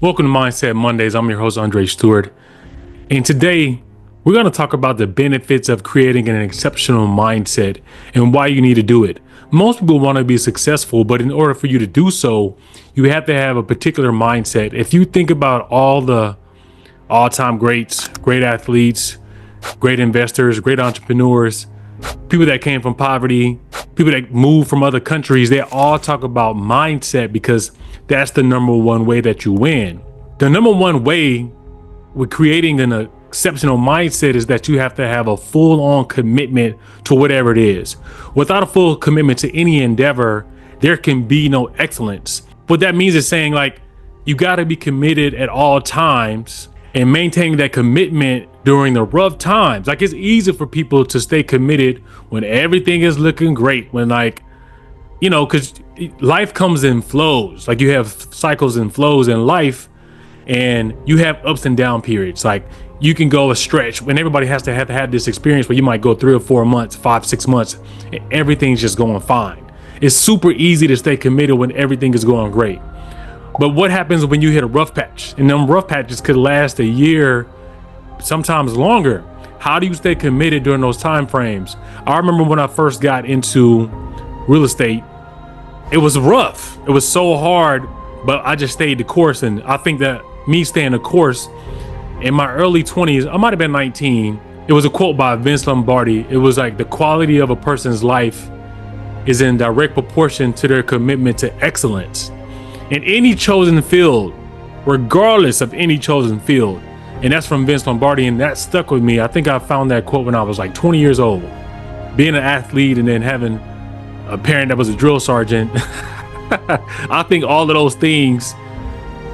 Welcome to Mindset Mondays. I'm your host, Andre Stewart. And today we're going to talk about the benefits of creating an exceptional mindset and why you need to do it. Most people want to be successful, but in order for you to do so, you have to have a particular mindset. If you think about all the all-time greats, great athletes, great investors, great entrepreneurs, people that came from poverty, people that moved from other countries, they all talk about mindset because that's the number one way that you win. The number one way with creating an exceptional mindset is that you have to have a full-on commitment to whatever it is. Without a full commitment to any endeavor, there can be no excellence. What that means is saying, like, you got to be committed at all times and maintaining that commitment during the rough times. Like, it's easy for people to stay committed when everything is looking great, when, like, you know, because life comes in flows. Like, you have cycles and flows in life, and you have ups and down periods. Like, you can go a stretch when everybody has to have this experience where you might go 3 or 4 months, 5, 6 months, and everything's just going fine. It's super easy to stay committed when everything is going great. But what happens when you hit a rough patch? And them rough patches could last a year, sometimes longer. How do you stay committed during those time frames? I remember when I first got into real estate, it was rough. It was so hard, but I just stayed the course. And I think that me staying the course in my early 20s, I might have been 19. It was a quote by Vince Lombardi. It was like, the quality of a person's life is in direct proportion to their commitment to excellence in any chosen field, regardless of any chosen field. And that's from Vince Lombardi, and that stuck with me. I think I found that quote when I was like 20 years old. Being an athlete and then having a parent that was a drill sergeant, I think all of those things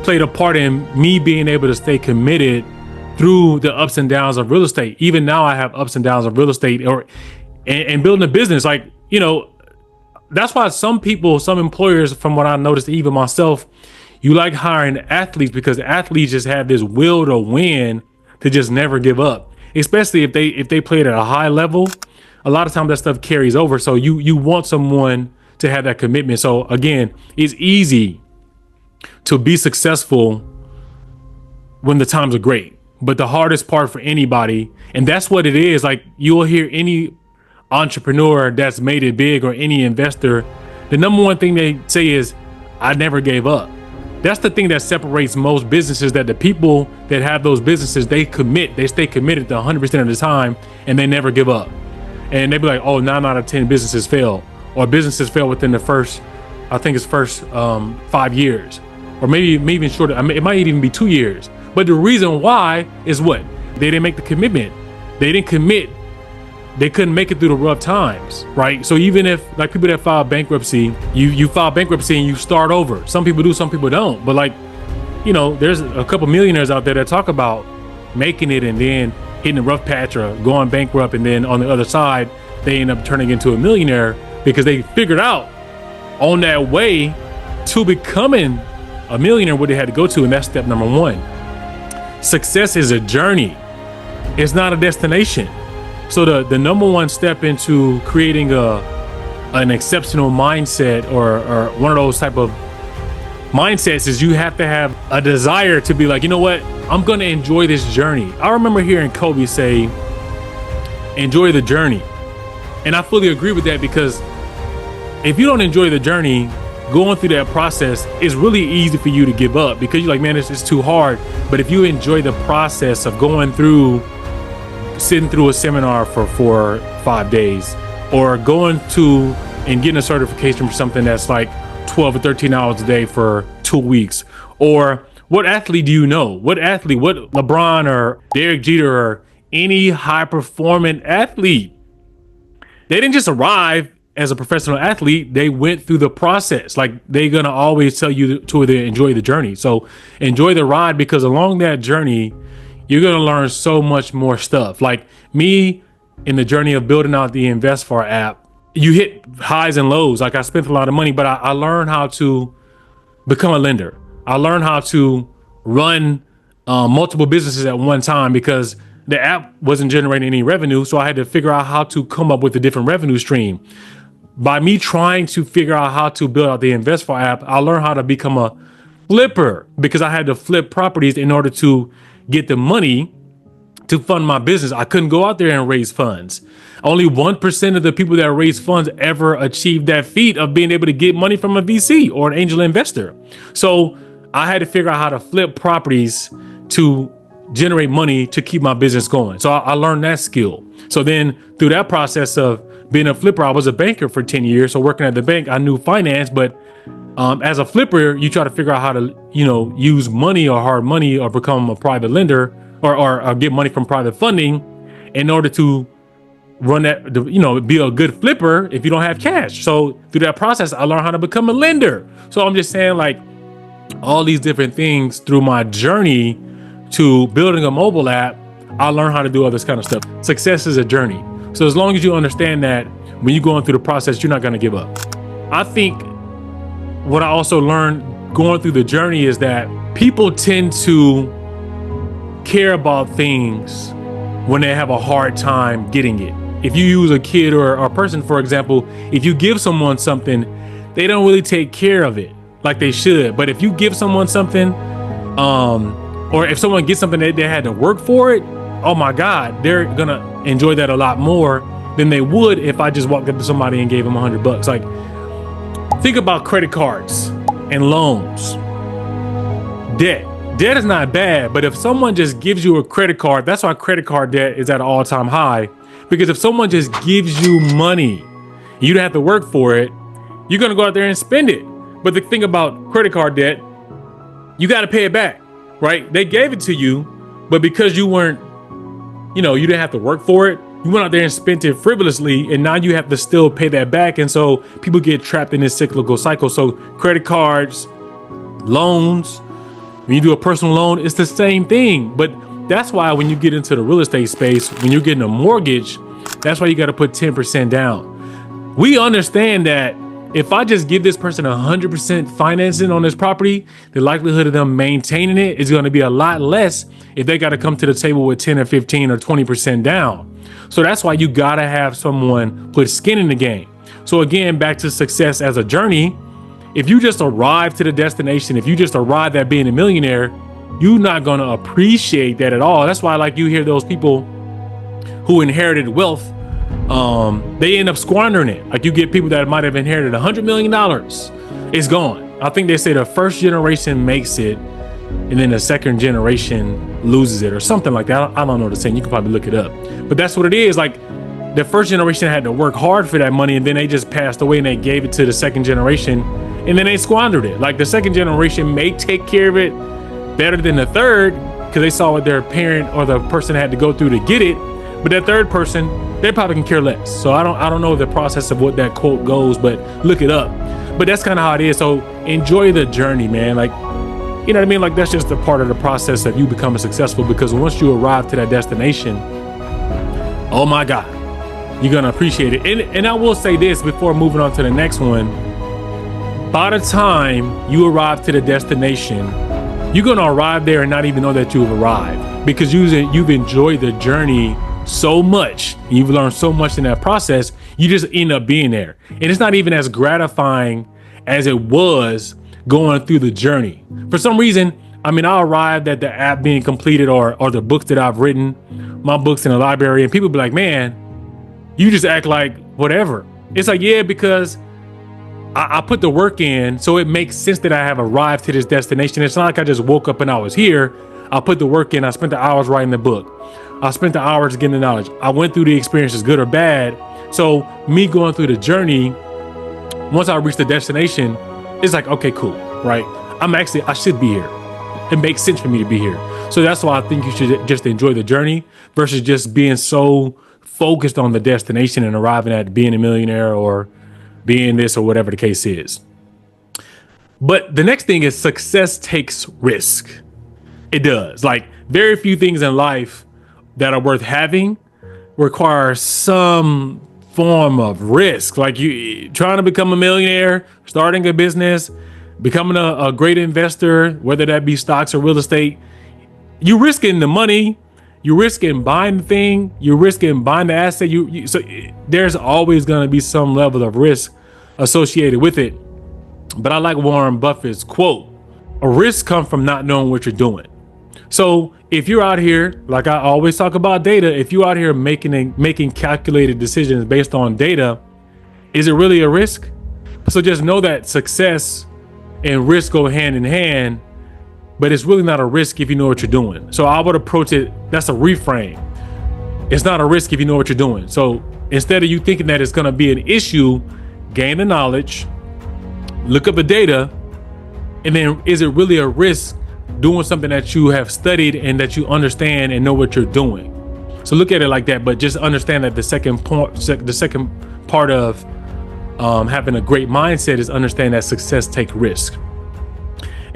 played a part in me being able to stay committed through the ups and downs of real estate. Even now I have ups and downs of real estate and building a business. Like, you know, that's why some people, some employers, from what I noticed, even myself, you like hiring athletes because athletes just have this will to win, to just never give up. Especially if they played at a high level, a lot of times that stuff carries over. So you want someone to have that commitment. So again, it's easy to be successful when the times are great, but the hardest part for anybody, and that's what it is. Like, you'll hear any entrepreneur that's made it big or any investor, the number one thing they say is, I never gave up. That's the thing that separates most businesses, that the people that have those businesses, they stay committed to 100% of the time, and they never give up. And they be like, oh, 9 out of 10 businesses fail, or businesses fail within the first 5 years, or maybe even shorter. I mean, it might even be 2 years. But the reason why is what? They didn't make the commitment. They didn't commit. They couldn't make it through the rough times, right? So even if, like, people that file bankruptcy, you file bankruptcy and you start over. Some people do, some people don't. But, like, you know, there's a couple millionaires out there that talk about making it and then hitting the rough patch or going bankrupt, and then on the other side, they end up turning into a millionaire because they figured out on that way to becoming a millionaire what they had to go to, and that's step number one. Success is a journey. It's not a destination. So the number one step into creating an exceptional mindset or one of those type of mindsets is you have to have a desire to be like, you know what, I'm going to enjoy this journey. I remember hearing Kobe say, enjoy the journey. And I fully agree with that, because if you don't enjoy the journey, going through that process, it's really easy for you to give up because you're like, man, it's too hard. But if you enjoy the process of going through, sitting through a seminar for 5 days, or going to and getting a certification for something that's like 12 or 13 hours a day for 2 weeks, or what athlete do you know? What LeBron or Derek Jeter or any high performing athlete, they didn't just arrive as a professional athlete. They went through the process. Like, they're going to always tell you to enjoy the journey. So enjoy the ride, because along that journey, you're going to learn so much more stuff. Like me, in the journey of building out the InvestFar app, you hit highs and lows. Like, I spent a lot of money, but I learned how to become a lender. I learned how to run multiple businesses at one time because the app wasn't generating any revenue. So I had to figure out how to come up with a different revenue stream. By me trying to figure out how to build out the InvestFar app, I learned how to become flipper because I had to flip properties in order to get the money to fund my business. I couldn't go out there and raise funds. Only 1% of the people that raise funds ever achieve that feat of being able to get money from a VC or an angel investor. So I had to figure out how to flip properties to generate money to keep my business going. So I learned that skill. So then through that process of being a flipper, I was a banker for 10 years. So working at the bank, I knew finance, but as a flipper, you try to figure out how to, use money or hard money or become a private lender or get money from private funding in order to run that, be a good flipper if you don't have cash. So through that process, I learned how to become a lender. So I'm just saying, like, all these different things through my journey to building a mobile app, I learned how to do all this kind of stuff. Success is a journey. So as long as you understand that when you're going through the process, you're not going to give up. I think what I also learned going through the journey is that people tend to care about things when they have a hard time getting it. If you use a kid or a person, for example, if you give someone something, they don't really take care of it like they should. But if you give someone something, or if someone gets something that they had to work for it, oh my God, they're gonna enjoy that a lot more than they would if I just walked up to somebody and gave them $100. Like, think about credit cards and loans. Debt is not bad, but if someone just gives you a credit card, that's why credit card debt is at an all-time high. Because if someone just gives you money, you don't have to work for it, you're gonna go out there and spend it. But the thing about credit card debt, you gotta pay it back, right? They gave it to you, but because you weren't, you didn't have to work for it, you went out there and spent it frivolously, and now you have to still pay that back. And so people get trapped in this cyclical cycle. So credit cards, loans, when you do a personal loan, it's the same thing. But that's why when you get into the real estate space, when you're getting a mortgage, that's why you got to put 10% down. We understand that if I just give this person 100% financing on this property, the likelihood of them maintaining it is going to be a lot less if they got to come to the table with 10 or 15 or 20% down. So that's why you got to have someone put skin in the game. So again, back to success as a journey. If you just arrive to the destination, if you just arrive at being a millionaire, you're not going to appreciate that at all. That's why, like, you hear those people who inherited wealth, they end up squandering it. Like, you get people that might have inherited $100 million. It's gone. I think they say the first generation makes it and then the second generation loses it or something like that. I don't know the saying. You can probably look it up. But that's what it is. Like, the first generation had to work hard for that money, and then they just passed away and they gave it to the second generation, and then they squandered it. Like, the second generation may take care of it better than the third because they saw what their parent or the person had to go through to get it. But that third person, they probably can care less. So I don't know the process of what that quote goes, but look it up. But that's kind of how it is. So enjoy the journey, man. Like, you know what I mean? Like, that's just a part of the process of you becoming successful, because once you arrive to that destination, oh my God, you're going to appreciate it. And I will say this before moving on to the next one. By the time you arrive to the destination, you're going to arrive there and not even know that you've arrived, because you've enjoyed the journey so much and you've learned so much in that process. You just end up being there, and it's not even as gratifying as it was going through the journey. For some reason, I arrived at the app being completed or the books that I've written, my books in the library, and people be like, man, you just act like whatever. It's like, yeah, because I put the work in, so it makes sense that I have arrived to this destination. It's not like I just woke up and I was here. I put the work in. I spent the hours writing the book. I spent the hours getting the knowledge. I went through the experiences, good or bad. So me going through the journey, once I reach the destination, it's like, okay, cool, right? I should be here. It makes sense for me to be here. So that's why I think you should just enjoy the journey versus just being so focused on the destination and arriving at being a millionaire or being this or whatever the case is. But the next thing is success takes risk. It does. Like, very few things in life that are worth having require some form of risk. Like, you trying to become a millionaire, starting a business, becoming a great investor, whether that be stocks or real estate, you're risking the money, you're risking buying the thing, you're risking buying the asset. So there's always going to be some level of risk associated with it. But I like Warren Buffett's quote. A risk comes from not knowing what you're doing. So if you're out here, like I always talk about data, if you're out here making calculated decisions based on data, is it really a risk? So just know that success and risk go hand in hand, but it's really not a risk if you know what you're doing. So I would approach it, that's a reframe. It's not a risk if you know what you're doing. So instead of you thinking that it's going to be an issue, gain the knowledge, look up the data, and then is it really a risk doing something that you have studied and that you understand and know what you're doing? So look at it like that, but just understand that the second part of having a great mindset is understand that success takes risk.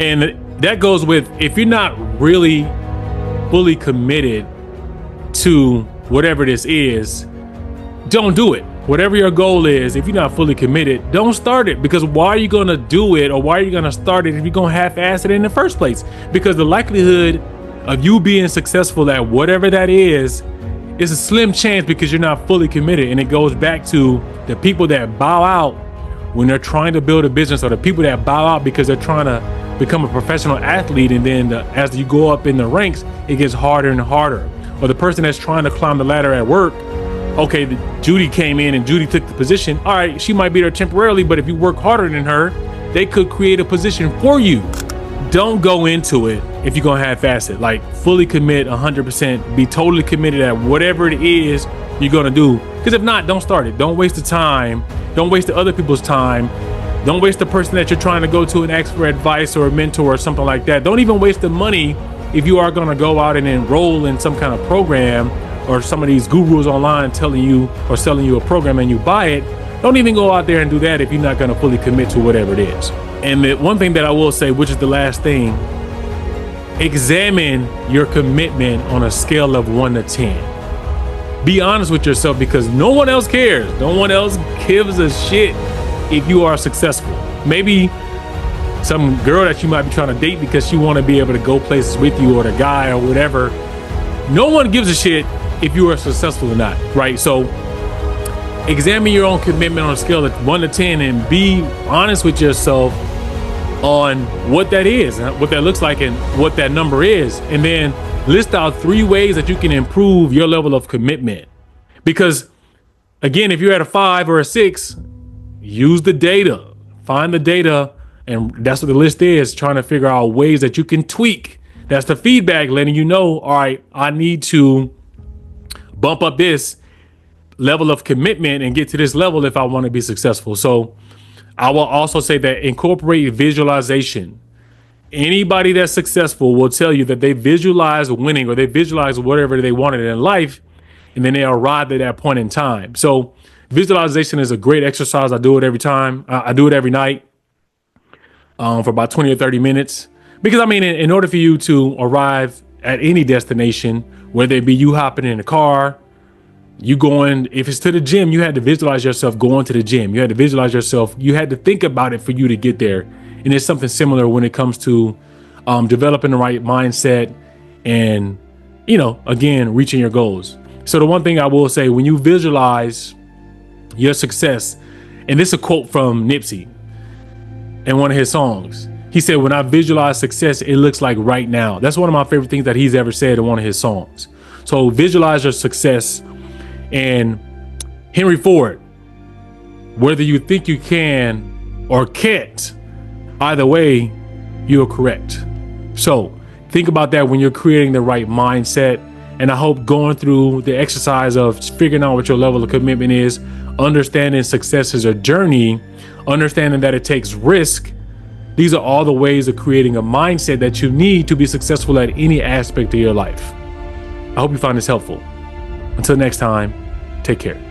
And that goes with, if you're not really fully committed to whatever this is, don't do it. Whatever your goal is, if you're not fully committed, don't start it, because why are you going to do it, or why are you going to start it if you're going to half-ass it in the first place? Because the likelihood of you being successful at whatever that is a slim chance, because you're not fully committed. And it goes back to the people that bow out when they're trying to build a business, or the people that bow out because they're trying to become a professional athlete, and then as you go up in the ranks, it gets harder and harder. Or the person that's trying to climb the ladder at work, okay, Judy came in and Judy took the position. All right, she might be there temporarily, but if you work harder than her, they could create a position for you. Don't go into it if you're gonna half-ass it. Like, fully commit 100%, be totally committed at whatever it is you're gonna do. Because if not, don't start it. Don't waste the time. Don't waste the other people's time. Don't waste the person that you're trying to go to and ask for advice or a mentor or something like that. Don't even waste the money if you are gonna go out and enroll in some kind of program, or some of these gurus online telling you or selling you a program and you buy it. Don't even go out there and do that if you're not going to fully commit to whatever it is. And the one thing that I will say, which is the last thing, examine your commitment on a scale of 1 to 10. Be honest with yourself, because no one else cares. No one else gives a shit if you are successful. Maybe some girl that you might be trying to date because she want to be able to go places with you, or the guy or whatever. No one gives a shit if you are successful or not, right? So examine your own commitment on a scale of 1 to 10, and be honest with yourself on what that is, what that looks like, and what that number is. And then list out 3 ways that you can improve your level of commitment. Because again, if you're at a 5 or a 6, use the data, find the data. And that's what the list is, trying to figure out ways that you can tweak. That's the feedback letting you know, all right, I need to bump up this level of commitment and get to this level if I want to be successful. So I will also say that incorporate visualization. Anybody that's successful will tell you that they visualize winning, or they visualize whatever they wanted in life, and then they arrived at that point in time. So visualization is a great exercise. I do it every time. I do it every night for about 20 or 30 minutes. Because I mean, in order for you to arrive at any destination, whether it be you hopping in a car, you going, if it's to the gym, you had to visualize yourself going to the gym. You had to visualize yourself. You had to think about it for you to get there. And it's something similar when it comes to developing the right mindset and, again, reaching your goals. So the one thing I will say, when you visualize your success, and this is a quote from Nipsey in one of his songs. He said, when I visualize success, it looks like right now. That's one of my favorite things that he's ever said in one of his songs. So visualize your success. And Henry Ford, whether you think you can or can't, either way, you're correct. So think about that when you're creating the right mindset. And I hope going through the exercise of figuring out what your level of commitment is, understanding success is a journey, understanding that it takes risk. These are all the ways of creating a mindset that you need to be successful at any aspect of your life. I hope you find this helpful. Until next time, take care.